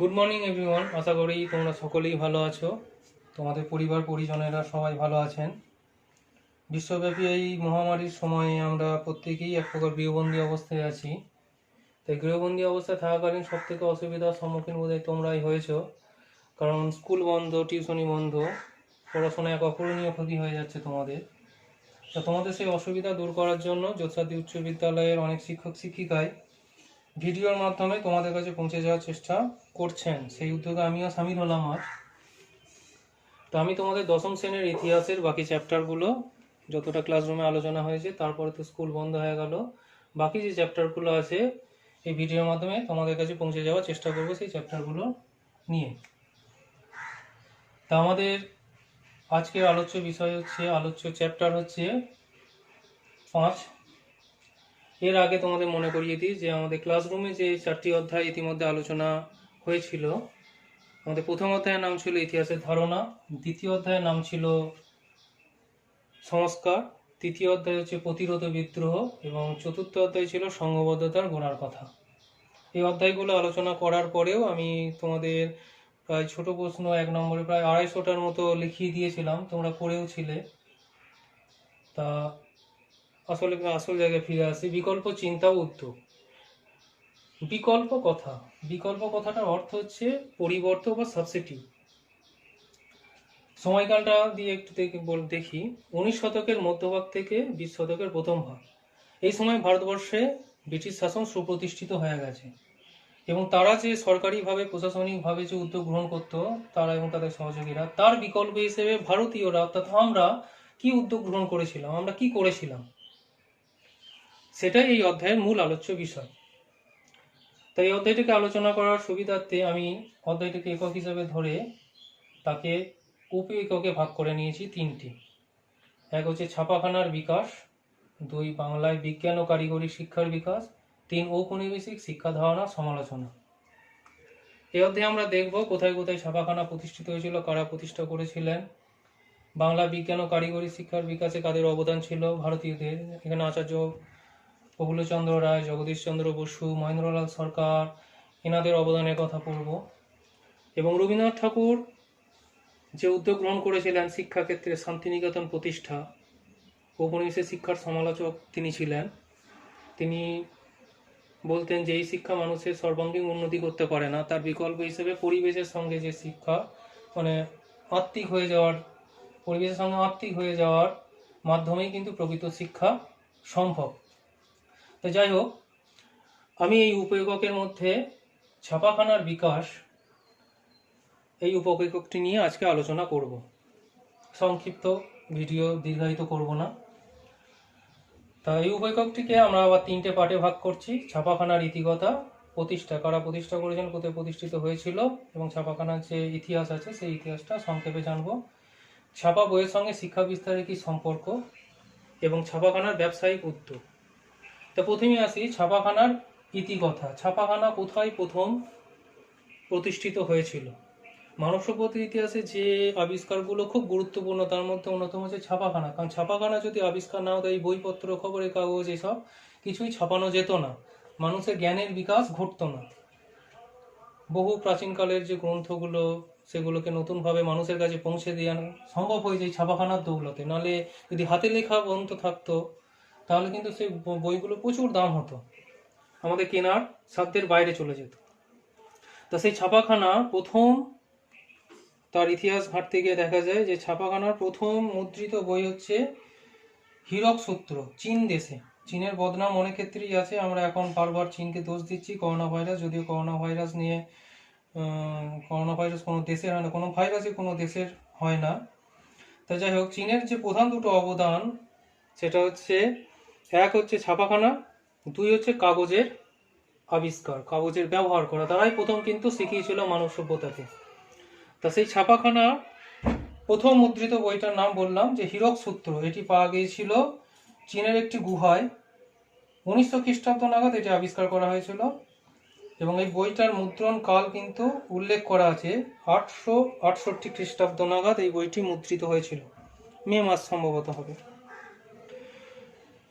Good morning everyone. আশা করি তোমরা সকলেই ভালো আছো, তোমাদের পরিবার পরিজনেরা সবাই ভালো আছেন। বিশ্বব্যাপী এই মহামারীর সময়ে আমরা প্রত্যেকেই এক প্রকার গৃহবন্দী অবস্থায় আছি। তাই গৃহবন্দী অবস্থায় থাকাকালীন সব থেকে অসুবিধার সম্মুখীন বোধহয় তোমরাই হয়েছো, কারণ স্কুল বন্ধ, টিউশনি বন্ধ, পড়াশোনায় এক অপূরণীয় ক্ষতি হয়ে যাচ্ছে তোমাদের। তা তোমাদের সেই অসুবিধা দূর করার জন্য জ্যোৎস্বাদি উচ্চ বিদ্যালয়ের অনেক শিক্ষক শিক্ষিকায় ভিডিওর মাধ্যমে তোমাদের কাছে পৌঁছে যাওয়ার চেষ্টা করছেন। সেই উদ্যোগে আমিও সামিল হলাম আজ। তো আমি তোমাদের দশম শ্রেণীর ইতিহাসের বাকি চ্যাপ্টারগুলো যতটা ক্লাসরুমে আলোচনা হয়েছে, তারপরে তো স্কুল বন্ধ হয়ে গেল, বাকি যে চ্যাপ্টারগুলো আছে এই ভিডিওর মাধ্যমে তোমাদের কাছে পৌঁছে যাওয়ার চেষ্টা করব সেই চ্যাপ্টারগুলো নিয়ে। তা আমাদের আজকের আলোচ্য চ্যাপ্টার হচ্ছে 5। এর আগে তোমাদের মনে করিয়ে দিই যে আমাদের ক্লাসরুমে যে 4টি অধ্যায় ইতিমধ্যে আলোচনা হয়েছিল। আমাদের প্রথম অধ্যায়ের নাম ছিল ইতিহাসের ধারণা, দ্বিতীয় অধ্যায়ের নাম ছিল সংস্কার, তৃতীয় অধ্যায় হচ্ছে প্রতিরোধ বিদ্রোহ এবং চতুর্থ অধ্যায় ছিল সংঘবদ্ধতার গোড়ার কথা। এই অধ্যায়গুলো আলোচনা করার পরেও আমি তোমাদের প্রায় ছোট প্রশ্ন 1 নম্বরে প্রায় 250টার মতো লিখিয়ে দিয়েছিলাম, তোমরা করেও ছিলে। তা আসল জায়গায় ফিরে আসি। বিকল্প চিন্তা ও উদ্যোগ। বিকল্প কথাটার অর্থ হচ্ছে পরিবর্তন বা সাবস্টিটিউট। সময়কালটা দিয়ে একটু দেখি। 19 শতকের মধ্যভাগ থেকে 20 শতকের প্রথম ভাগ, এই সময় ভারতবর্ষে ব্রিটিশ শাসন সুপ্রতিষ্ঠিত হয়ে গেছে এবং তারা যে সরকারিভাবে প্রশাসনিকভাবে যে উদ্যোগ গ্রহণ করত, তারা এবং তাদের সহযোগীরা, তার বিকল্প হিসেবে ভারতীয়রা অর্থাৎ আমরা কি উদ্যোগ গ্রহণ করেছিলাম, আমরা কি করেছিলাম, সেটাই এই অধ্যায়ের মূল আলোচ্য বিষয়। তাই এই অধ্যায়টিকে আলোচনা করার সুবিধার্থে আমি অধ্যায়টিকে একক হিসেবে ধরে তাকে উপ এককে ভাগ করে নিয়েছি 3টি। এক হচ্ছে ছাপাখানার বিকাশ, 2 বাংলায় বিজ্ঞান ও কারিগরি শিক্ষার বিকাশ, 3 ঔপনিবেশিক শিক্ষা ধারণা সমালোচনা। এই অধ্যায়ে আমরা দেখব কোথায় কোথায় ছাপাখানা প্রতিষ্ঠিত হয়েছিল, কারা প্রতিষ্ঠা করেছিলেন, বাংলা বিজ্ঞান ও কারিগরি শিক্ষার বিকাশে কাদের অবদান ছিল, ভারতীয়দের। এখানে আচার্য প্রফুল্লচন্দ্র রায়, জগদীশচন্দ্র বসু, মহেন্দ্রলাল সরকার, এনাদের অবদানের কথা পড়ব। এবং রবীন্দ্রনাথ ঠাকুর যে উদ্যোগ গ্রহণ করেছিলেন শিক্ষাক্ষেত্রে শান্তিনিকেতন প্রতিষ্ঠা, ঔপনিবেশিক শিক্ষার সমালোচক তিনি ছিলেন। তিনি বলতেন যে এই শিক্ষা মানুষের সর্বাঙ্গীন উন্নতি করতে পারে না, তার বিকল্প হিসেবে পরিবেশের সঙ্গে যে শিক্ষা, মানে পরিবেশের সঙ্গে আত্মিক হয়ে যাওয়ার মাধ্যমেই কিন্তু প্রকৃত শিক্ষা সম্ভব। তো যাই হোক, আমি এই উপএককের মধ্যে ছাপাখানার বিকাশ এই উপএককটি নিয়ে আজকে আলোচনা করব। সংক্ষিপ্ত ভিডিও, দীর্ঘায়িত করব না। তা এই উপএককটিকে আমরা আবার 3টে পার্টে ভাগ করছি। ছাপাখানার ইতিকথা, প্রতিষ্ঠা, কারা প্রতিষ্ঠা করেছেন, কোথায় প্রতিষ্ঠিত হয়েছিল, এবং ছাপাখানার যে ইতিহাস আছে সেই ইতিহাসটা সংক্ষেপে জানব। ছাপা বইয়ের সঙ্গে শিক্ষা বিস্তারের কি সম্পর্ক, এবং ছাপাখানার ব্যবসায়িক উদ্যোগ। তো প্রথমে আসি ছাপাখানার ইতিকথা। ছাপাখানা কোথায় প্রথম প্রতিষ্ঠিত হয়েছিল? মানব সভ্যতার ইতিহাসে যে আবিষ্কারগুলো খুব গুরুত্বপূর্ণ তার মধ্যে অন্যতম হচ্ছে ছাপাখানা। কারণ ছাপাখানা যদি আবিষ্কার না হতো, এই বইপত্র, খবরের কাগজ, এসব কিছুই ছাপানো যেত না, মানুষের জ্ঞানের বিকাশ ঘটতো না। বহু প্রাচীনকালের যে গ্রন্থগুলো, সেগুলোকে নতুনভাবে মানুষের কাছে পৌঁছে দেওয়া সম্ভব হয়ে যায় ছাপাখানার দৌলতে। নাহলে যদি হাতে লেখা গ্রন্থ থাকতো তাহলে কিন্তু সেই বইগুলো প্রচুর দাম হতো, আমাদের কেনার সাধ্যের বাইরে চলে যেত। তা সেই ছাপাখানা প্রথম, তার ইতিহাস ঘাঁটতে গিয়ে দেখা যায় যে ছাপাখানার প্রথম মুদ্রিত বই হচ্ছে হীরক সূত্র, চীন দেশে। চীনের বদনাম অনেক ক্ষেত্রেই আছে, আমরা এখন বারবার চীনকে দোষ দিচ্ছি করোনা ভাইরাস, যদিও করোনা ভাইরাস কোনো দেশের হয় না, কোনো ভাইরাসই কোনো দেশের হয় না। তা যাই হোক, চীনের যে প্রধান দুটো অবদান সেটা হচ্ছে, এক হচ্ছে ছাপাখানা, 2 হচ্ছে কাগজের আবিষ্কার, কাগজের ব্যবহার করা। তারাই প্রথম কিন্তু শিখিয়েছিল মানব সভ্যতাকে। তা সেই ছাপাখানা প্রথম মুদ্রিত বইটার নাম বললাম যে হীরক সূত্র। এটি পাওয়া গিয়েছিল চীনের একটি গুহায়, 1900 খ্রিস্টাব্দ নাগাদ এটি আবিষ্কার করা হয়েছিল। এবং এই বইটার মুদ্রণ কাল কিন্তু উল্লেখ করা আছে 868 খ্রিস্টাব্দ নাগাদ এই বইটি মুদ্রিত হয়েছিল, মে মাস সম্ভবত হবে।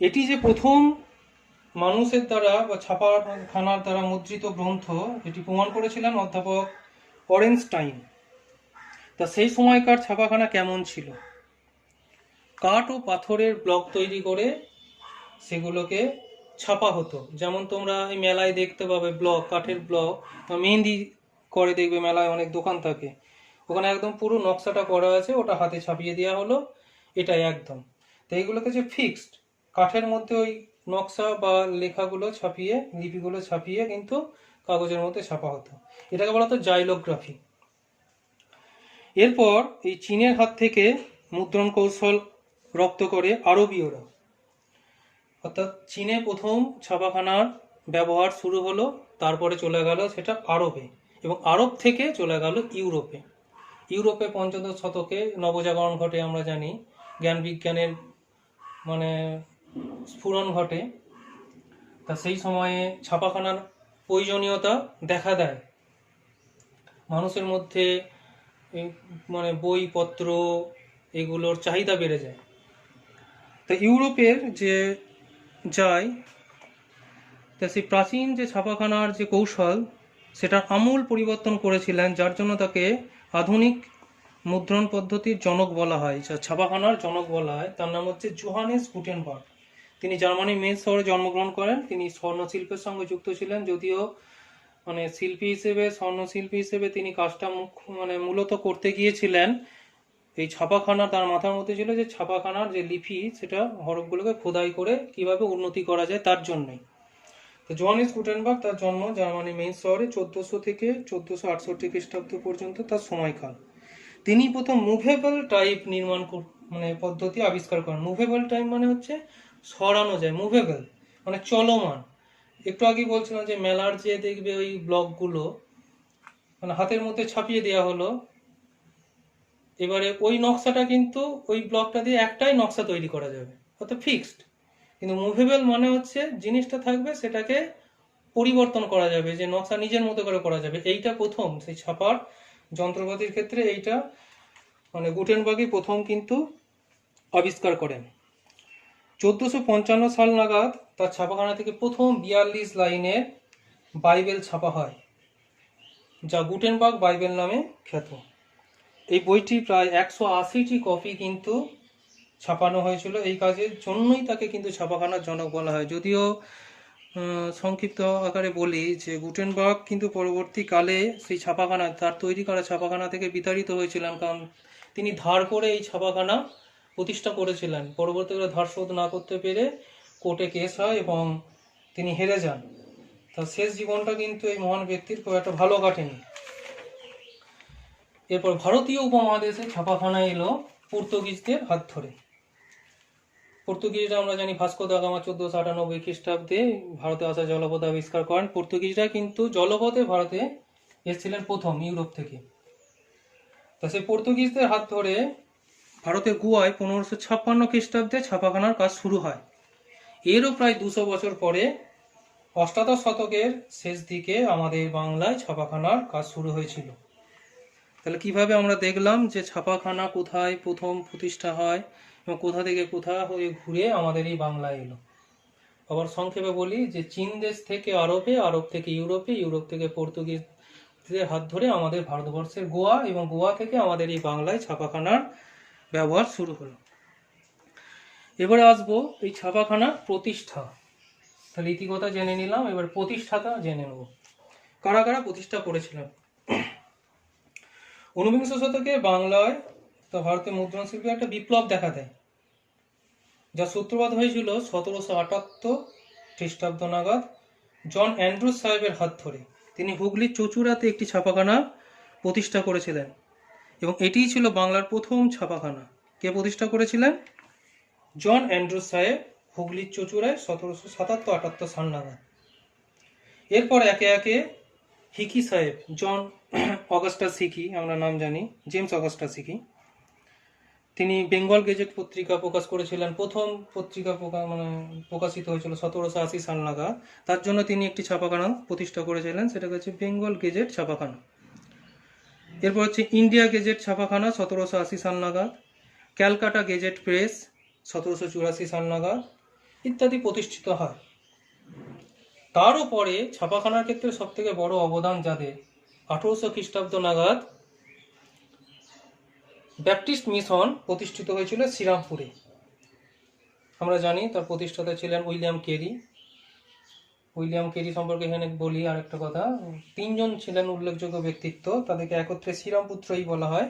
এটি যে প্রথম মানুষের দ্বারা বা ছাপাখানার দ্বারা মুদ্রিত গ্রন্থ, এটি প্রমাণ করেছিলেন অধ্যাপক অরেনস্টাইন। তা সেই সময়কার ছাপাখানা কেমন ছিল? কাঠ ও পাথরের ব্লক তৈরি করে সেগুলোকে ছাপা হতো। যেমন তোমরা এই মেলায় দেখতে পাবে ব্লক, কাঠের ব্লক বা মেহেন্দি করে দেখবে মেলায় অনেক দোকান থাকে, ওখানে একদম পুরো নকশাটা করা আছে, ওটা হাতে ছাপিয়ে দেওয়া হলো, এটাই একদম। তো এইগুলোকে যে ফিক্সড কাঠের মধ্যে ওই নকশা বা লেখাগুলো ছাপিয়ে, লিপিগুলো ছাপিয়ে কিন্তু কাগজের মধ্যে ছাপা হতো, এটাকে বলা হতো জাইলোগ্রাফি। এরপর এই চীনের হাত থেকে মুদ্রণ কৌশল রপ্ত করে আরবীয়রা, অর্থাৎ চীনে প্রথম ছাপাখানার ব্যবহার শুরু হলো, তারপরে চলে গেল সেটা আরবে, এবং আরব থেকে চলে গেল ইউরোপে। ইউরোপে পঞ্চদশ শতকে নবজাগরণ ঘটে, আমরা জানি জ্ঞান বিজ্ঞানের মানে স্ফুরণ ঘটে। তা সেই সময়ে ছাপাখানার প্রয়োজনীয়তা দেখা দেয়, মানুষের মধ্যে মানে বইপত্র এগুলোর চাহিদা বেড়ে যায়। তো ইউরোপের যে যায়, তা সেই প্রাচীন যে ছাপাখানার যে কৌশল সেটা আমূল পরিবর্তন করেছিলেন, যার জন্য তাকে আধুনিক মুদ্রণ পদ্ধতির জনক বলা হয়, যা ছাপাখানার জনক বলা হয়। তার নাম হচ্ছে জোহানেস গুটেনবার্গ। তিনি জার্মানির মেন্স শহরে জন্মগ্রহণ করেন। তিনি স্বর্ণশিল্পের সঙ্গে যুক্ত ছিলেন, যদিও মানে শিল্পী হিসেবে, স্বর্ণশিল্পী হিসেবে তিনি কাজটা মূলত করতে গিয়েছিলেন এই ছাপাখানা। তার মাথার মধ্যে ছিল যে ছাপাখানার যে লিপি, সেটা হরফগুলোকে খোদাই করে কিভাবে উন্নতি করা যায় তার জন্যই। তো জোহানেস গুটেনবার্গ, তার জন্ম জার্মানি মেইন শহরে 1400 থেকে 1468 খ্রিস্টাব্দ পর্যন্ত তার সময়কাল। তিনি প্রথম মুভেবল টাইপ নির্মাণ পদ্ধতি আবিষ্কার করেন। মুভেবল টাইপ মানে হচ্ছে সরানো যায়, মুভেবল মানে চলমান। একটু আগে বলছিলাম যে মেলার যে দেখবে ওই ব্লকগুলো মানে হাতের মধ্যে ছাপিয়ে দেওয়া হলো, এবারে ওই নকশাটা কিন্তু ওই ব্লকটা দিয়ে একটাই নকশা তৈরি করা যাবে, অর্থাৎ ফিক্সড। কিন্তু মুভেবল মানে হচ্ছে জিনিসটা থাকবে, সেটাকে পরিবর্তন করা যাবে, যে নকশা নিজের মতো করে করা যাবে। এইটা প্রথম সেই ছাপার যন্ত্রপাতির ক্ষেত্রে এইটা মানে গুটেনবার্গই প্রথম কিন্তু আবিষ্কার করেন। 1455 সাল নাগাদ তার ছাপাখানা থেকে প্রথম 42 লাইনের বাইবেল ছাপা হয়, যা গুটেনবার্গ বাইবেল নামে খ্যাত। এই বইটি প্রায় 180টি কপি কিন্তু ছাপানো হয়েছিল। এই কাজের জন্যই তাকে কিন্তু ছাপাখানার জনক বলা হয়। যদিও সংক্ষিপ্ত আকারে বলি যে গুটেনবার্গ কিন্তু পরবর্তীকালে সেই ছাপাখানা, তার তৈরি করা ছাপাখানা থেকে বিতাড়িত হয়েছিলেন, কারণ তিনি ধার করে এই ছাপাখানা প্রতিষ্ঠা করেছিলেন। পরবর্তীকালে ধার শোধ না করতে পেরে কোর্টে কেস হয় এবং তিনি হেরে যান। তার শেষ জীবনটা কিন্তু এই মহান ব্যক্তির খুব একটা ভালো কাটেনি। এরপর ভারতীয় উপমহাদেশে ছাপাখানা এলো পর্তুগিজদের হাত ধরে। পর্তুগিজরা আমরা জানি ভাস্কো দা গামা 1498 খ্রিস্টাব্দে ভারতে আসা জলপথ আবিষ্কার করেন। পর্তুগিজরা কিন্তু জলপথে ভারতে এসেছিলেন প্রথম ইউরোপ থেকে। তা সেই পর্তুগিজদের হাত ধরে ভারতের গোয়ায় 1556 খ্রিস্টাব্দে ছাপাখানার কাজ শুরু হয়। এরও প্রায় 200 বছর পরে অষ্টাদশ শতকের শেষ দিকে আমাদের বাংলায় ছাপাখানার কাজ শুরু হয়েছিল। তাহলে কিভাবে আমরা দেখলাম যে ছাপাখানা কোথায় প্রথম প্রতিষ্ঠা হয় এবং কোথা থেকে কোথা হয়ে ঘুরে আমাদের এই বাংলায় এলো। আবার সংক্ষেপে বলি যে চীন দেশ থেকে আরবে, আরব থেকে ইউরোপে, ইউরোপ থেকে পর্তুগিজদের হাত ধরে আমাদের ভারতবর্ষের গোয়া, এবং গোয়া থেকে আমাদের এই বাংলায় ছাপাখানার ব্যবহার শুরু হলো। এবারে আসবো এই ছাপাখানার প্রতিষ্ঠা। তাহলে ইতিকথা জেনে নিলাম, এবার প্রতিষ্ঠাতা জেনে নেব। কারা কারা প্রতিষ্ঠা করেছিলেন। 19বিংশ শতকে বাংলায় তো ভারতের মুদ্রণ শিল্পে একটা বিপ্লব দেখা দেয়, যা সূত্রপাত হয়েছিল 1778 খ্রিস্টাব্দ নাগাদ জন অ্যান্ড্রুজ সাহেবের হাত ধরে। তিনি হুগলির চচুড়াতে একটি ছাপাখানা প্রতিষ্ঠা করেছিলেন, এবং এটিই ছিল বাংলার প্রথম ছাপাখানা। কে প্রতিষ্ঠা করেছিলেন? জন অ্যান্ড্রুজ সাহেব, হুগলির চচুড়ায় 1777-78 সাল নাগাদ। এরপর একে একে হিকি সাহেব, জন অগাস্টাস হিকি আমরা নাম জানি, জেমস অগাস্টাস হিকি, তিনি বেঙ্গল গেজেট পত্রিকা প্রকাশ করেছিলেন। প্রথম পত্রিকা প্রকাশিত হয়েছিল 1780 সাল নাগাদ। তার জন্য তিনি একটি ছাপাখানা প্রতিষ্ঠা করেছিলেন, সেটা হচ্ছে বেঙ্গল গেজেট ছাপাখানা। এরপর হচ্ছে ইন্ডিয়া গেজেট ছাপাখানা 1780 সাল নাগাদ, ক্যালকাটা গেজেট প্রেস 1784 সাল নাগাদ ইত্যাদি প্রতিষ্ঠিত হয়। তারও পরে ছাপাখানার ক্ষেত্রে সব থেকে বড় অবদান যাদের 1800 খ্রিস্টাব্দ নাগাদ ব্যাপটিস্ট মিশন প্রতিষ্ঠিত হয়েছিল শ্রীরামপুরে। আমরা জানি তার প্রতিষ্ঠাতা ছিলেন উইলিয়াম কেরি। উইলিয়াম কেরি সম্পর্কে এখানে বলি আর একটা কথা, 3জন ছিলেন উল্লেখযোগ্য ব্যক্তিত্ব, তাদেরকে একত্রে শ্রীরামপুত্রই বলা হয়,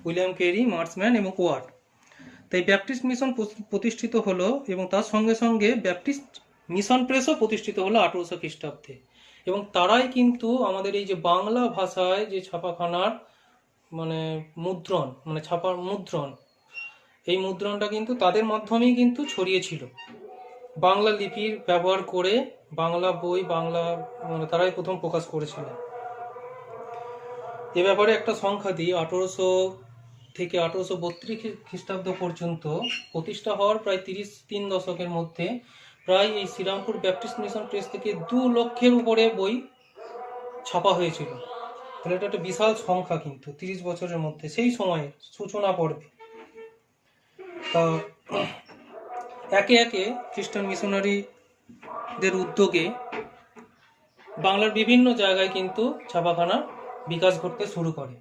উইলিয়াম কেরি, মার্সম্যান এবং ওয়ার্ড। তাই ব্যাপটিস্ট মিশন প্রতিষ্ঠিত হলো এবং তার সঙ্গে সঙ্গে ব্যাপটিস্ট মিশন প্রেসও প্রতিষ্ঠিত হলো 1800 খ্রিস্টাব্দে। এবং তারাই কিন্তু আমাদের এই যে বাংলা ভাষায় যে ছাপাখানার মানে মুদ্রণ, মানে ছাপার মুদ্রণ, এই মুদ্রণটা কিন্তু তাদের মাধ্যমেই কিন্তু ছড়িয়েছিল। বাংলা লিপির ব্যবহার করে বাংলা বই, বাংলা মানে তারাই প্রথম প্রকাশ করেছিল। এ ব্যাপারে একটা সংখ্যা দিই, 1800 থেকে 1832 খ্রিস্টাব্দ পর্যন্ত প্রতিষ্ঠা হওয়ার প্রায় 33 দশকের মধ্যে প্রায় এই শ্রীরামপুর ব্যাপটিস্ট মিশন প্রেস থেকে 2 লক্ষের উপরে বই ছাপা হয়েছিল। তাহলে এটা একটা বিশাল সংখ্যা কিন্তু 30 বছরের মধ্যে, সেই সময়ে সূচনা পর্বে। তা একে একে খ্রিস্টান মিশনারিদের উদ্যোগে বাংলার বিভিন্ন জায়গায় কিন্তু ছাপাখানা বিকাশ ঘটতে শুরু করে।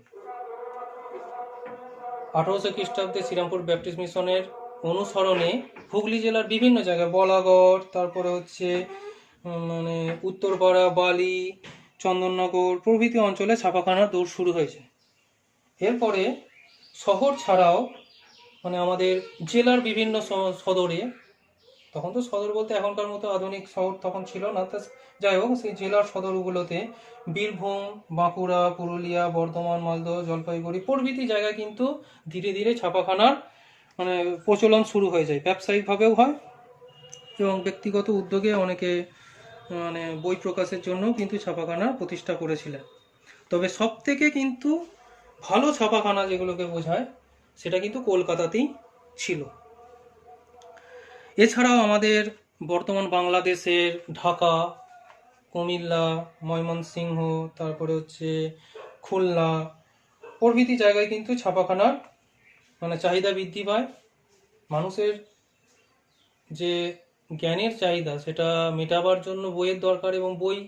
1800 খ্রিস্টাব্দে শ্রীরামপুর ব্যাপটিস্ট মিশনের অনুসরণে হুগলি জেলার বিভিন্ন জায়গায় বলাগড়, তারপরে হচ্ছে মানে উত্তরপাড়া, বালি, চন্দননগর প্রভৃতি অঞ্চলে ছাপাখানার দৌড় শুরু হয়েছে। এরপরে শহর ছাড়াও মানে আমাদের জেলার বিভিন্ন সদরে, তখন তো সদর বলতে এখনকার মতো আধুনিক শহর তখন ছিল না, তা যাই হোক সেই জেলার সদরগুলোতে বীরভূম, বাঁকুড়া, পুরুলিয়া, বর্ধমান, মালদহ, জলপাইগুড়ি প্রভৃতি জায়গায় কিন্তু ধীরে ধীরে ছাপাখানার মানে প্রচলন শুরু হয়ে যায়। ব্যবসায়িকভাবেও হয় এবং ব্যক্তিগত উদ্যোগে অনেকে মানে বই প্রকাশের জন্য কিন্তু ছাপাখানা প্রতিষ্ঠা করেছিলেন। তবে সব থেকে কিন্তু ভালো ছাপাখানা যেগুলোকে বোঝায় সেটা কিন্তু কলকাতাতেই ছিল। এছাড়াও আমাদের বর্তমান বাংলাদেশের ঢাকা, কুমিল্লা, ময়মনসিংহ, তারপরে হচ্ছে খুলনা প্রভৃতি জায়গায় কিন্তু ছাপাখানার মানে চাহিদা বৃদ্ধি পায়। মানুষের যে জ্ঞানের চাহিদা সেটা মেটাবার জন্য বইয়ের দরকার এবং বই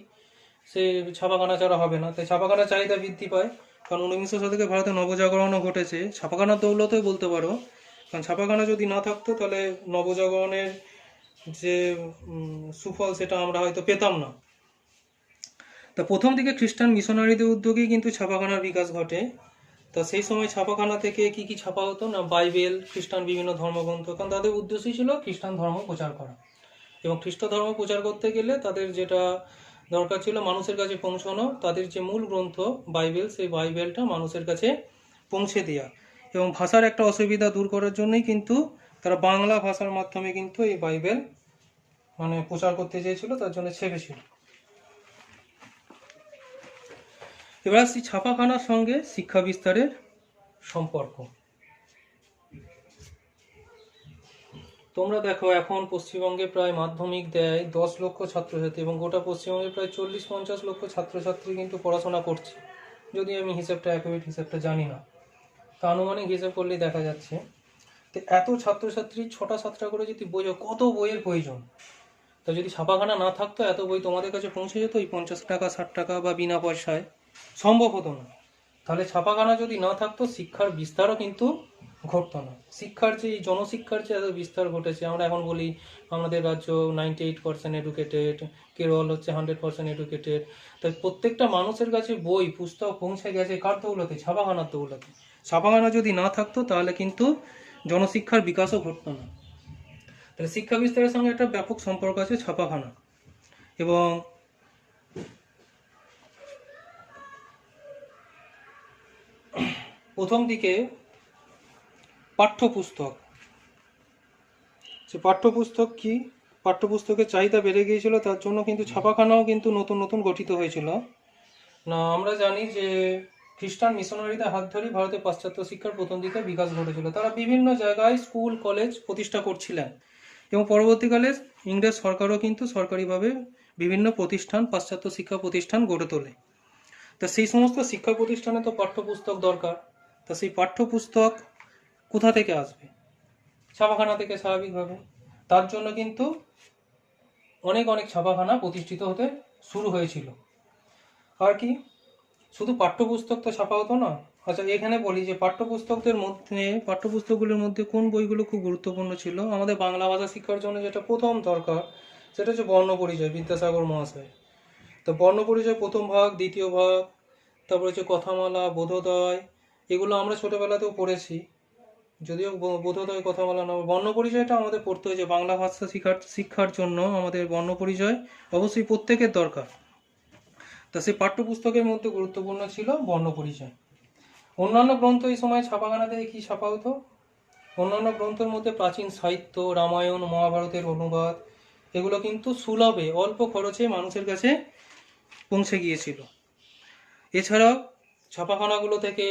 সে ছাপাখানা ছাড়া হবে না, তাই ছাপাখানার চাহিদা বৃদ্ধি পায়। কারণ 19 শতকে ভারতে নবজাগরণও ঘটেছে ছাপাখানার দৌলতেই বলতে পারো। কারণ ছাপাখানা যদি না থাকতো তাহলে নবজাগরণের যে সুফল সেটা আমরা হয়তো পেতাম না। তা প্রথম দিকে খ্রিস্টান মিশনারিদের উদ্যোগেই কিন্তু ছাপাখানার বিকাশ ঘটে। তা সেই সময় ছাপাখানা থেকে কি কি ছাপা হতো না, বাইবেল, খ্রিস্টান বিভিন্ন ধর্মগ্রন্থ, কারণ তাদের উদ্দেশ্যই ছিল খ্রিস্টান ধর্ম প্রচার করা। এবং খ্রিস্ট ধর্ম প্রচার করতে গেলে তাদের যেটা দরকার ছিল মানুষের কাছে পৌঁছানো, তাদের যে মূল গ্রন্থ বাইবেল, সেই বাইবেলটা মানুষের কাছে পৌঁছে দেওয়া। এবং ভাষার একটা অসুবিধা দূর করার জন্যই কিন্তু তারা বাংলা ভাষার মাধ্যমে কিন্তু এই বাইবেল মানে প্রচার করতে চেয়েছিল, তার জন্য ছেপেছিল। এবার আসছি ছাপাখানার সঙ্গে শিক্ষা বিস্তারের সম্পর্ক। তোমরা দেখো এখন পশ্চিমবঙ্গে প্রায় মাধ্যমিক দেয় 10 লক্ষ ছাত্রছাত্রী এবং গোটা পশ্চিমবঙ্গে প্রায় 40-50 লক্ষ ছাত্রছাত্রী কিন্তু পড়াশোনা করছে। যদি আমি হিসেবটা অ্যাকুরেট হিসেবটা জানি না, তা আনুমানিক হিসেব করলেই দেখা যাচ্ছে। তো এত ছাত্রছাত্রী 6টা-7টা করে যদি বই, কত বইয়ের প্রয়োজন। তা যদি ছাপাখানা না থাকতো এত বই তোমাদের কাছে পৌঁছে যেত এই 50 টাকা 60 টাকা বা বিনা পয়সায়? সম্ভব হতো না। তাহলে ছাপাখানা যদি না থাকতো শিক্ষার বিস্তারও কিন্তু ঘটতো না। শিক্ষার যে জনশিক্ষার যে এত বিস্তার ঘটেছে, আমরা এখন বলি আমাদের রাজ্য 98% এডুকেটেড, কেরল হচ্ছে 100% এডুকেটেড। তাই প্রত্যেকটা মানুষের কাছে বই পুস্তক পৌঁছে গেছে কার দৌলতে? ছাপাখানার দৌলতে। ছাপাখানা যদি না থাকতো তাহলে কিন্তু জনশিক্ষার বিকাশও ঘটতো না। তাহলে শিক্ষা বিস্তারের সঙ্গে একটা ব্যাপক সম্পর্ক আছে ছাপাখানা। এবং প্রথম দিকে পাঠ্যপুস্তক, সে পাঠ্যপুস্তক কি, পাঠ্যপুস্তকের চাহিদা বেড়ে গিয়েছিল, তার জন্য কিন্তু ছাপাখানাও কিন্তু নতুন নতুন গঠিত হয়েছিল। না আমরা জানি যে খ্রিস্টান মিশনারিদের হাত ধরেই ভারতে পাশ্চাত্য শিক্ষার প্রথম দিকে বিকাশ ঘটেছিল। তারা বিভিন্ন জায়গায় স্কুল কলেজ প্রতিষ্ঠা করছিলেন এবং পরবর্তীকালে ইংরেজ সরকারও কিন্তু সরকারিভাবে বিভিন্ন প্রতিষ্ঠান, পাশ্চাত্য শিক্ষা প্রতিষ্ঠান গড়ে তোলে। তা সেই সমস্ত শিক্ষা প্রতিষ্ঠানে তো পাঠ্যপুস্তক দরকার। তা সেই পাঠ্যপুস্তক কোথা থেকে আসবে? ছাপাখানা থেকে স্বাভাবিকভাবে। তার জন্য কিন্তু অনেক অনেক ছাপাখানা প্রতিষ্ঠিত হতে শুরু হয়েছিল। আর কি শুধু পাঠ্যপুস্তক তো ছাপা হতো না। আচ্ছা, এখানে বলি যে পাঠ্যপুস্তকগুলোর মধ্যে কোন বইগুলো খুব গুরুত্বপূর্ণ ছিল আমাদের বাংলা ভাষা শিক্ষার জন্য। যেটা প্রথম দরকার সেটা হচ্ছে বর্ণপরিচয়, বিদ্যাসাগর মহাশয়। তো বর্ণপরিচয় প্রথম ভাগ, দ্বিতীয় ভাগ, তারপর হচ্ছে কথামালা, বোধোদয়, এগুলো আমরা ছোটবেলাতেও পড়েছি, যদিও বোধোদয় কথামালা না। বর্ণপরিচয়টা আমাদের পড়তে হয়েছে বাংলা ভাষা শিক্ষার জন্য। আমাদের বর্ণপরিচয় অবশ্যই প্রত্যেকের দরকার। তা সেই পাঠ্যপুস্তকের মধ্যে গুরুত্বপূর্ণ ছিল বর্ণপরিচয়। অন্যান্য গ্রন্থ এই সময় ছাপাখানা থেকে কি ছাপা হতো? অন্যান্য গ্রন্থের মধ্যে প্রাচীন সাহিত্য, রামায়ণ, মহাভারতের অনুবাদ, এগুলো কিন্তু সুলভে অল্প খরচে মানুষের কাছে পৌঁছে গিয়েছিল। এছাড়াও ছাপাখানাগুলো থেকে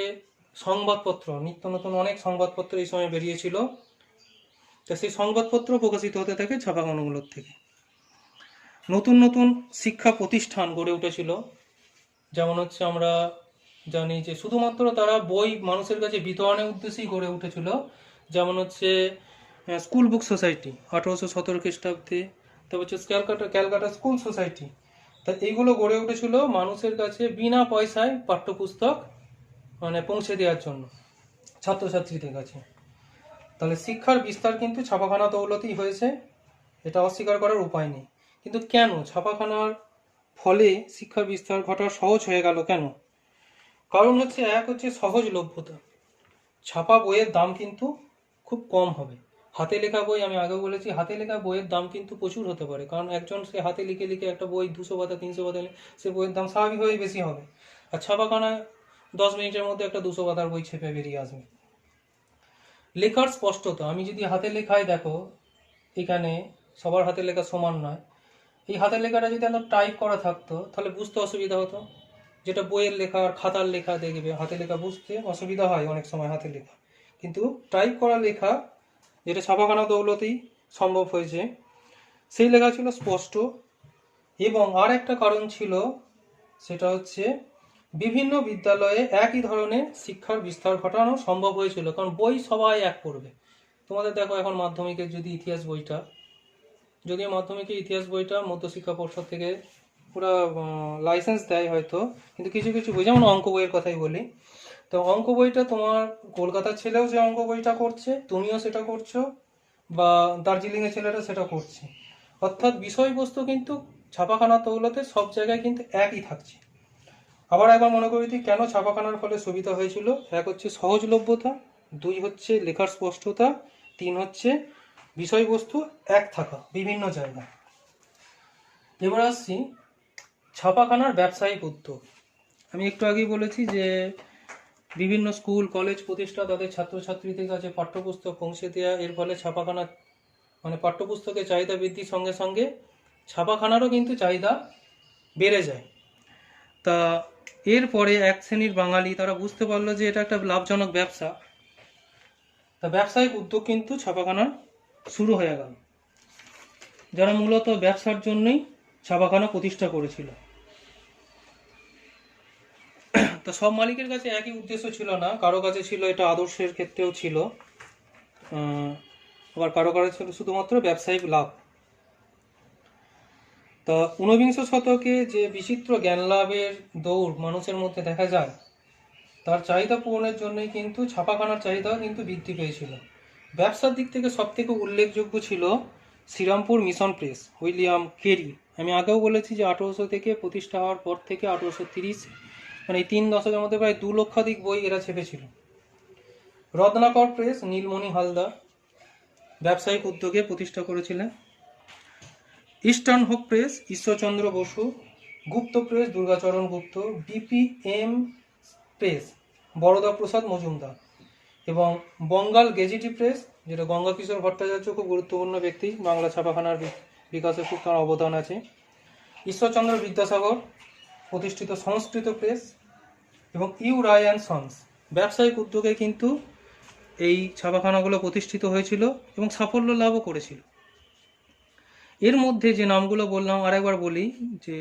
সংবাদপত্র, নিত্য নতুন অনেক সংবাদপত্র এই সময় বেরিয়েছিল। তা সেই সংবাদপত্র প্রকাশিত হতে থাকে ছাপাখানাগুলোর থেকে। নতুন নতুন শিক্ষা প্রতিষ্ঠান গড়ে উঠেছিল। যেমন হচ্ছে আমরা জানি যে শুধুমাত্র তারা বই মানুষের কাছে বিতরণের উদ্দেশ্যেই গড়ে উঠেছিল। যেমন হচ্ছে স্কুল বুক সোসাইটি 1817 খ্রিস্টাব্দে, তারপর হচ্ছে ক্যালকাটা স্কুল সোসাইটি। তা এইগুলো গড়ে উঠেছিল মানুষের কাছে বিনা পয়সায় পাঠ্যপুস্তক পৌঁছে দেওয়ার জন্য ছাত্রছাত্রীদের কাছে। তাহলে শিক্ষার বিস্তার কিন্তু ছাপাখানা দৌলতেই হয়েছে, এটা অস্বীকার করার উপায় নেই। কিন্তু কেন ছাপাখানার ফলে শিক্ষার বিস্তার ঘটা সহজ হয়ে গেল কেন? কারণ হচ্ছে এক হচ্ছে সহজলভ্যতা। ছাপা বইয়ের দাম কিন্তু খুব কম হবে। হাতে লেখা বই, আমি আগেও বলেছি, হাতে লেখা বইয়ের দাম কিন্তু প্রচুর হতে পারে। কারণ একজন সে হাতে লিখে লিখে একটা বই 200 পাতা 300 পাতা, সে বইয়ের দাম স্বাভাবিকভাবেই বেশি হবে। আর ছাপাখানায় 10 মিনিটের মধ্যে একটা 200 পাতার বই ছেপে বেরিয়ে আসবে। লেখার স্পষ্টতা, আমি যদি হাতে লেখায় দেখো, এখানে সবার হাতে লেখা সমান নয়। এই হাতের লেখাটা যদি একদম টাইপ করা থাকতো তাহলে বুঝতে অসুবিধা হতো। যেটা বইয়ের লেখা আর খাতার লেখা দেখবে, হাতে লেখা বুঝতে অসুবিধা হয় অনেক সময় হাতে লেখা। কিন্তু টাইপ করা লেখা, যেটা ছাপাখানা দৌলতেই সম্ভব হয়েছে, সেই লেখা ছিল স্পষ্ট। এবং আর একটা কারণ ছিল, সেটা হচ্ছে বিভিন্ন বিদ্যালয়ে একই ধরনের শিক্ষার বিস্তার ঘটানো সম্ভব হয়েছিল। কারণ বই সবাই এক পড়বে। তোমাদের দেখো এখন মাধ্যমিকের যদি ইতিহাস বইটা, যদিও মাধ্যমিকের ইতিহাস বইটা মধ্যশিক্ষা পর্ষদ থেকে পুরো লাইসেন্স দেয় হয়তো, কিন্তু কিছু কিছু বই, যেমন অঙ্ক বইয়ের কথাই বলি, তো অঙ্ক বইটা তোমার কলকাতার ছেলেও যে অঙ্ক বইটা করছে, তুমিও সেটা করছো, বা দার্জিলিংয়ের ছেলেরা সেটা করছে। অর্থাৎ বিষয়বস্তু কিন্তু ছাপাখানা দৌলতে সব জায়গায় কিন্তু একই থাকছে। আবার একবার মনে করি দিই কেন ছাপাখানার ফলে সুবিধা হয়েছিল। এক হচ্ছে সহজলভ্যতা, 2 হচ্ছে লেখার স্পষ্টতা, 3 হচ্ছে বিষয়বস্তু এক থাকা বিভিন্ন জায়গায়। এবার আসছি ছাপাখানার ব্যবসায়িক উদ্যোগ। আমি একটু আগেই বলেছি যে বিভিন্ন স্কুল কলেজ প্রতিষ্ঠান তাদের ছাত্রছাত্রীদের কাছে পাঠ্যপুস্তক পৌঁছে দেওয়া, এর ফলে ছাপাখানা পাঠ্যপুস্তকের চাহিদা বৃদ্ধির সঙ্গে সঙ্গে ছাপাখানারও কিন্তু চাহিদা বেড়ে যায়। তা এরপরে এক শ্রেণীর বাঙালি তারা বুঝতে পারলো যে এটা একটা লাভজনক ব্যবসা। তা ব্যবসায়িক উদ্যোগ কিন্তু ছাপাখানার শুরু হয়ে গেল, যারা মূলত ব্যবসার জন্যই ছাপাখানা প্রতিষ্ঠা করেছিল। তো সব মালিকের কাছে একই উদ্দেশ্য ছিল না, কারো কাছে ছিল এটা আদর্শের ক্ষেত্রেও ছিল, আবার কারো কাছে ছিল শুধুমাত্র ব্যবসায়িক লাভ। তা 19বিংশ শতকে যে বিচিত্র জ্ঞান লাভের দৌড় মানুষের মধ্যে দেখা যায়, তার চাহিদা পূরণের জন্যই কিন্তু ছাপাখানার চাহিদাও কিন্তু বৃদ্ধি পেয়েছিল। ব্যবসার দিক থেকে সব থেকে উল্লেখযোগ্য ছিল Serampore mission press, William Carey. আমি আগেও বলেছি যে 1800 থেকে প্রতিষ্ঠা হওয়ার পর থেকে 1830, এই 3 দশকের মধ্যে প্রায় 2 লক্ষাধিক বই এরা ছেপেছিল। রত্নাকর প্রেস, নীলমণি হালদার ব্যবসায়িক উদ্যোগে প্রতিষ্ঠা করেছিলেন। Eastern hope press, Ishwarchandra Basu. Gupta press, Durgacharan Gupta. BPM press, Barada Prasad Majumdar. এবং বঙ্গাল গেজেটি প্রেস, যেটা গঙ্গাকিশোর ভট্টাচার্য খুব গুরুত্বপূর্ণ ব্যক্তি, বাংলা ছাপাখানার বিকাশে খুব তার অবদান আছে। ঈশ্বরচন্দ্র বিদ্যাসাগর প্রতিষ্ঠিত সংস্কৃত প্রেস এবং ইউ রায় অ্যান্ড সন্স ব্যবসায়িক উদ্যোগে কিন্তু এই ছাপাখানাগুলো প্রতিষ্ঠিত হয়েছিল এবং সাফল্য লাভও করেছিল। এর মধ্যে যে নামগুলো বললাম আরেকবার বলি, যে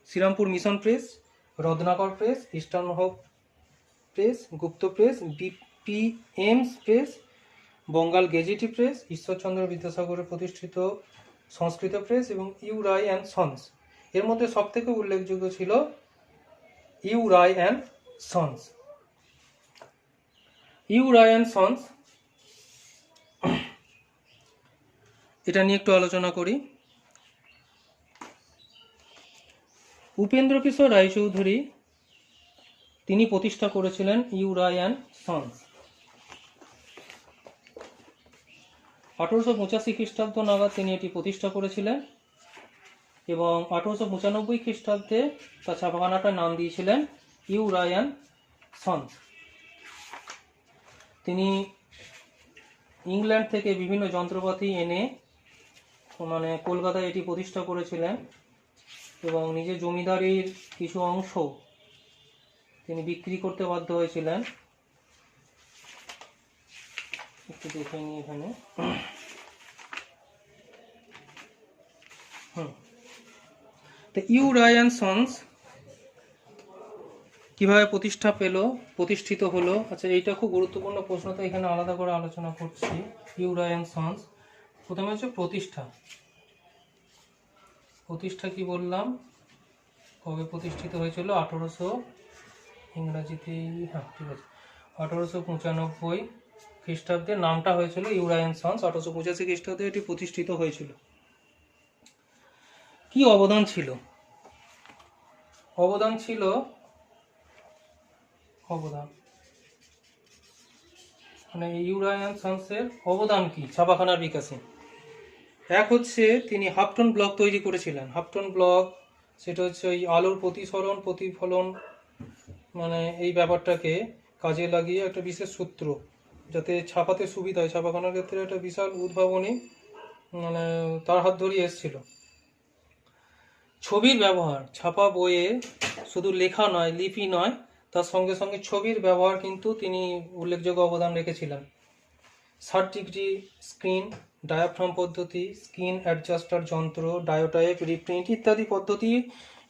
Srirampur mission press, Ratnakar press, eastern hope press, Gupta press, BPM press, Bangal gazette press, Ishwarchandra বিদ্যাসাগরের প্রতিষ্ঠিত সংস্কৃত প্রেস এবং ইউ রায় অ্যান্ড সন্স। এর মধ্যে সব থেকে উল্লেখযোগ্য ছিল U Ray and sons. U Ray and sons, এটা নিয়ে একটু আলোচনা করি। উপেন্দ্র কিশোর রায়চৌধুরী তিনি প্রতিষ্ঠা করেছিলেন ইউ রায় অ্যান্ড সন্স। 1885 খ্রিস্টাব্দ নাগাদ তিনি এটি প্রতিষ্ঠা করেছিলেন এবং 1895 খ্রিস্টাব্দে তার ছাপাখানাটার নাম দিয়েছিলেন ইউ রায় অ্যান্ড সন্স। তিনি ইংল্যান্ড থেকে বিভিন্ন যন্ত্রপাতি এনে কলকাতায় এটি প্রতিষ্ঠা করেছিলেন এবং নিজের জমিদারির কিছু অংশ তিনি বিক্রি করতে বাধ্য হয়েছিলেন। একটু দেখে নিই এখানে। তো ইউ রায় অ্যান্ড সন্স কিভাবে প্রতিষ্ঠিত হলো? আচ্ছা, এইটা খুব গুরুত্বপূর্ণ প্রশ্ন, তো এখানে আলাদা করে আলোচনা করছি। ইউ রায় অ্যান্ড সন্স প্রথমে হচ্ছে প্রতিষ্ঠা কি বললাম, কবে প্রতিষ্ঠিত হয়েছিল? 1895 খ্রিস্টাব্দে নামটা হয়েছিল ইউ রায় অ্যান্ড সন্স। 1885 খ্রিস্টাব্দে এটি প্রতিষ্ঠিত হয়েছিল। কি অবদান ছিল? ইউ রায় অ্যান্ড সন্সের অবদান কি ছাপাখানার বিকাশে? এক হচ্ছে তিনি হাফটন ব্লক তৈরি করেছিলেন। হাফটন ব্লক সেটা হচ্ছে ওই আলোর প্রতিফলন এই ব্যাপারটাকে কাজে লাগিয়ে একটা বিশেষ সূত্র, যাতে ছাপাতে সুবিধা হয়। ছাপাখানার ক্ষেত্রে একটা বিশাল উদ্ভাবনী তার হাত ধরিয়ে এসেছিল। ছবির ব্যবহার, ছাপা বইয়ে শুধু লেখা নয়, লিপি নয়, তার সঙ্গে সঙ্গে ছবির ব্যবহার কিন্তু তিনি উল্লেখযোগ্য অবদান রেখেছিলেন। 60 ডিগ্রি স্ক্রিন, ডায়াফ্রাম পদ্ধতি, স্ক্রিন অ্যাডজাস্টার যন্ত্র, ডায়োটাইপ, রিপ্রিন্ট ইত্যাদি পদ্ধতি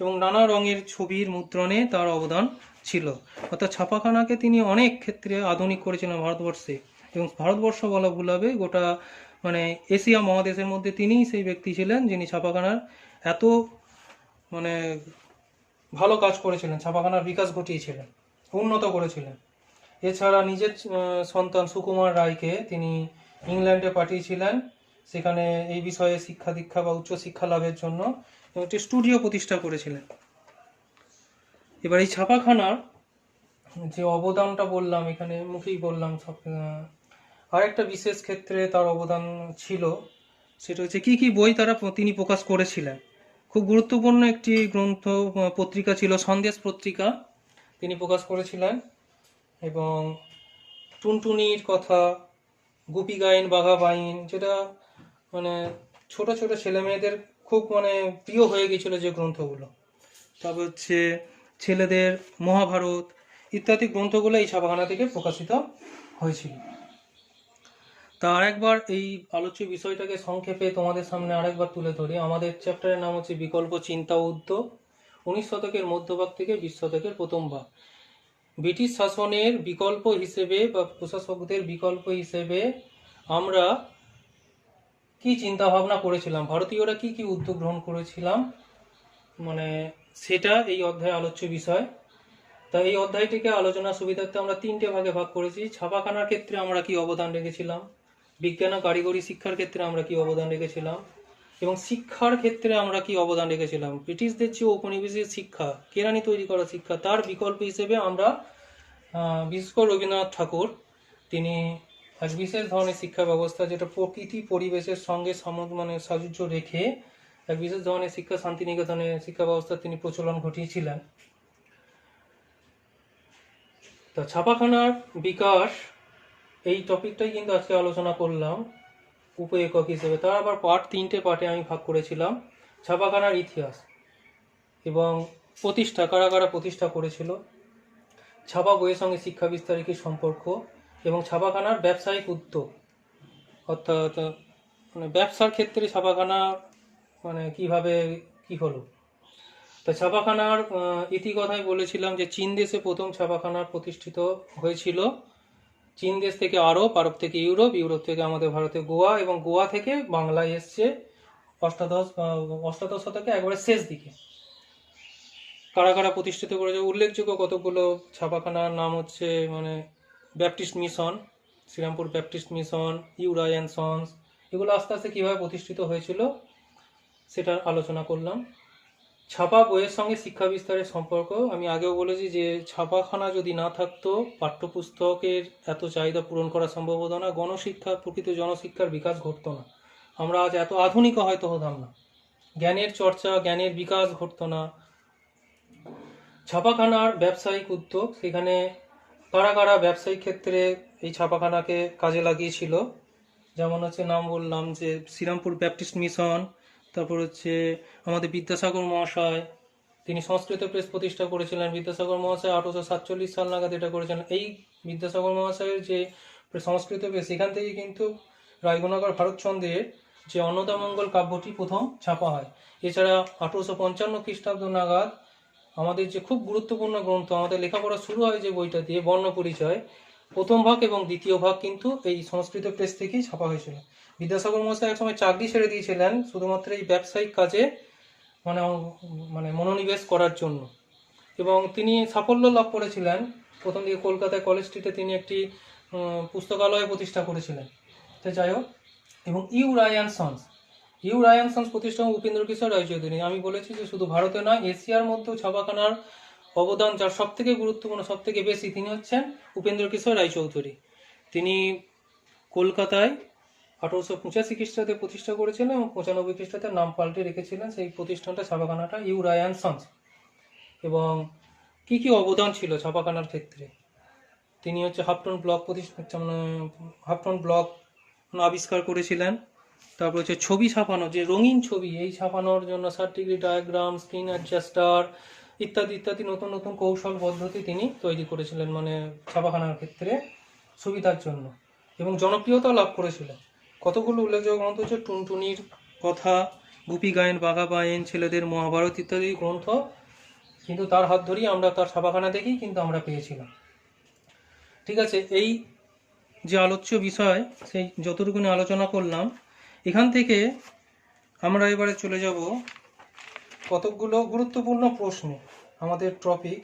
এবং নানা রঙের ছবির মুদ্রণে তার অবদান ছিল। অর্থাৎ ছাপাখানাকে তিনি অনেক ক্ষেত্রে আধুনিক করেছিলেন ভারতবর্ষে, এবং ভারতবর্ষ বলা ভুল হবে, গোটা এশিয়া মহাদেশের মধ্যে তিনিই সেই ব্যক্তি ছিলেন যিনি ছাপাখানার এত ভালো কাজ করেছিলেন, ছাপাখানার বিকাশ ঘটিয়েছিলেন, উন্নত করেছিলেন। এছাড়া নিজের সন্তান সুকুমার রায়কে তিনি ইংল্যান্ডে পাঠিয়েছিলেন, সেখানে এই বিষয়ে শিক্ষা দীক্ষা বা উচ্চশিক্ষা লাভের জন্য একটি স্টুডিও প্রতিষ্ঠা করেছিলেন। এবার এই ছাপাখানার যে অবদানটা বললাম, এখানে মুখেই বললাম, আরেকটা বিশেষ ক্ষেত্রে তার অবদান ছিল, সেটা হচ্ছে কি কি বই তিনি প্রকাশ করেছিলেন। খুব গুরুত্বপূর্ণ একটি পত্রিকা ছিল সন্দেশ পত্রিকা, তিনি প্রকাশ করেছিলেন। এবং টুনটুনির কথা, গুপি গাইন বাঘা বাইন, যেটা ছোট ছোট ছেলে মেয়েদের খুব প্রিয় হয়ে গিয়েছিল যে গ্রন্থগুলো। তারপর হচ্ছে ছেলেদের মহাভারত ইত্যাদি গ্রন্থগুলো এই ছাপাখানা থেকে প্রকাশিত হয়েছিল। তা আরেকবার এই আলোচ্য বিষয়টাকে সংক্ষেপে তোমাদের সামনে আরেকবার তুলে ধরি। আমাদের চ্যাপ্টারের নাম হচ্ছে বিকল্প চিন্তা উদ্যোগ, 19 শতকের মধ্যভাগ থেকে 20 শতকের প্রথম ভাগ। ব্রিটিশ শাসনের বিকল্প হিসেবে বা প্রশাসকদের বিকল্প হিসেবে আমরা কি চিন্তা ভাবনা করেছিলাম, ভারতীয়রা কি কি উদ্যোগ গ্রহণ করেছিলাম, সেটা এই অধ্যায়ে আলোচ্য বিষয়। তা এই অধ্যায়টিকে আলোচনার সুবিধার্থে আমরা 3টে ভাগে ভাগ করেছি। ছাপাখানার ক্ষেত্রে আমরা কি অবদান রেখেছিলাম, বিজ্ঞান ও কারিগরি শিক্ষার ক্ষেত্রে আমরা কি অবদান রেখেছিলাম, এবং শিক্ষার ক্ষেত্রে আমরা কি অবদান রেখেছিলাম। ব্রিটিশদের যে ঔপনিবেশিক শিক্ষা, কেরানি তৈরি করা শিক্ষা, তার বিকল্প হিসেবে আমরা বিশেষ করে রবীন্দ্রনাথ ঠাকুর তিনি এক বিশেষ ধরনের শিক্ষা ব্যবস্থা, যেটা প্রকৃতি পরিবেশের সঙ্গে সাযুজ্য রেখে এক বিশেষ ধরনের শিক্ষা, শান্তিনিকেতনের শিক্ষা ব্যবস্থা তিনি প্রচলন ঘটিয়েছিলেন। তা ছাপাখানার বিকাশ এই টপিকটাই কিন্তু আজকে আলোচনা করলাম উপএকক হিসেবে। তার আবার 3টে পার্টে আমি ভাগ করেছিলাম। ছাপাখানার ইতিহাস এবং প্রতিষ্ঠা, কারা কারা প্রতিষ্ঠা করেছিল, ছাপা বইয়ের সঙ্গে শিক্ষা বিস্তারের কি সম্পর্ক, এবং ছাপাখানার ব্যবসায়িক উদ্যোগ, অর্থাৎ ব্যবসার ক্ষেত্রে ছাপাখানা কিভাবে কি হলো। তা ছাপাখানার ইতিকথায় বলেছিলাম যে চীন দেশে প্রথম ছাপাখানা প্রতিষ্ঠিত হয়েছিল। চীন দেশ থেকে আরব, আরব থেকে ইউরোপ, ইউরোপ থেকে আমাদের ভারতে গোয়া, এবং গোয়া থেকে বাংলায় এসছে অষ্টাদশ শতকে একবারে শেষ দিকে। কারা কারা প্রতিষ্ঠিত করেছে উল্লেখযোগ্য কতগুলো ছাপাখানার নাম হচ্ছে মানে Baptist Mission, Serampore Baptist Mission, ইউরাই অ্যান্ড সন্স, এগুলো আস্তে আস্তে কীভাবে প্রতিষ্ঠিত হয়েছিল সেটা আলোচনা করলাম। ছাপা বইয়ের সঙ্গে শিক্ষা বিস্তারের সম্পর্ক, আমি আগেও বলেছি যে ছাপাখানা যদি না থাকতো পাঠ্যপুস্তকের এত চাহিদা পূরণ করা সম্ভব হতো না, গণশিক্ষা প্রকৃত জনশিক্ষার বিকাশ ঘটতো না, আমরা আজ এত আধুনিক হয়তো হতাম না, জ্ঞানের চর্চা জ্ঞানের বিকাশ ঘটতো না। ছাপাখানার ব্যবসায়িক উদ্যোগ, সেখানে কারা কারা ব্যবসায়িক ক্ষেত্রে এই ছাপাখানাকে কাজে লাগিয়েছিল, যেমন হচ্ছে নাম বললাম যে শ্রীরামপুর ব্যাপটিস্ট মিশন, তারপর হচ্ছে আমাদের বিদ্যাসাগর মহাশয়, তিনি সংস্কৃত প্রেস প্রতিষ্ঠা করেছিলেন। বিদ্যাসাগর মহাশয় 1847 সাল নাগাদ এটা করেছিলেন। এই বিদ্যাসাগর মহাশয়ের যে সংস্কৃত প্রেস, সেখান থেকে কিন্তু রায়গুণাকর ভারতচন্দ্রের যে অন্নদামঙ্গল কাব্যটি প্রথম ছাপা হয়। এছাড়া 1855 খ্রিস্টাব্দ নাগাদ আমাদের যে খুব গুরুত্বপূর্ণ গ্রন্থ, আমাদের লেখাপড়া শুরু হয় যে বইটা দিয়ে, বর্ণ পরিচয়, প্রথম ভাগ এবং দ্বিতীয় ভাগ কিন্তু এই সংস্কৃত প্রেস থেকেই ছাপা হয়েছিল। বিদ্যাসাগর মহাশয় একসময় চাকরি ছেড়ে দিয়েছিলেন শুধুমাত্র এই ব্যবসায়িক কাজে মানে মানে মনোনিবেশ করার জন্য, এবং তিনি সাফল্য লাভ করেছিলেন। প্রথম দিকে কলকাতায় কলেজ স্ট্রিটে তিনি একটি পুস্তকালয় প্রতিষ্ঠা করেছিলেন। তো যাই হোক, এবং ইউরাই অ্যান্ড সন্স প্রতিষ্ঠা উপেন্দ্র কিশোর রায়চৌধুরী। আমি বলেছি যে শুধু ভারতে নয়, এশিয়ার মধ্যেও ছাপাখানার অবদান যার সব থেকে গুরুত্বপূর্ণ, সব থেকে বেশি, তিনি হচ্ছেন উপেন্দ্র কিশোর রায়চৌধুরী। তিনি কলকাতায় 1885 খ্রিস্টাব্দে প্রতিষ্ঠা করেছিলেন এবং 95 খ্রিস্টাব্দে নাম পাল্টে রেখেছিলেন সেই প্রতিষ্ঠানটা, ছাপাখানাটা ইউরাই অ্যান্ড সন্স। এবং কি কি অবদান ছিল ছাপাখানার ক্ষেত্রে, তিনি হচ্ছে হাফটন ব্লক আবিষ্কার করেছিলেন। তারপর হচ্ছে ছবি ছাপানো, যে রঙিন ছবি, এই ছাপানোর জন্য 60 ডিগ্রি ডায়াগ্রাম, স্ক্রিন অ্যাডজাস্টার ইত্যাদি ইত্যাদি নতুন নতুন কৌশল পদ্ধতি তিনি তৈরি করেছিলেন মানে ছাপাখানার ক্ষেত্রে সুবিধার জন্য, এবং জনপ্রিয়তা লাভ করেছিলেন। কতগুলো উল্লেখযোগ্য গ্রন্থ হচ্ছে টুনটুনির কথা, গুপি গায়েন, বাঘা বাইন, ছেলেদের মহাভারত ইত্যাদি গ্রন্থ কিন্তু তার হাত ধরেই আমরা, তার ছাপাখানা দেখেই কিন্তু আমরা পেয়েছিলাম। ঠিক আছে, এই যে আলোচ্য বিষয় সেই যতটুকুনি আলোচনা করলাম, এখান থেকে আমরা এবারে চলে যাব কতকগুলো গুরুত্বপূর্ণ প্রশ্নে। আমাদের টপিক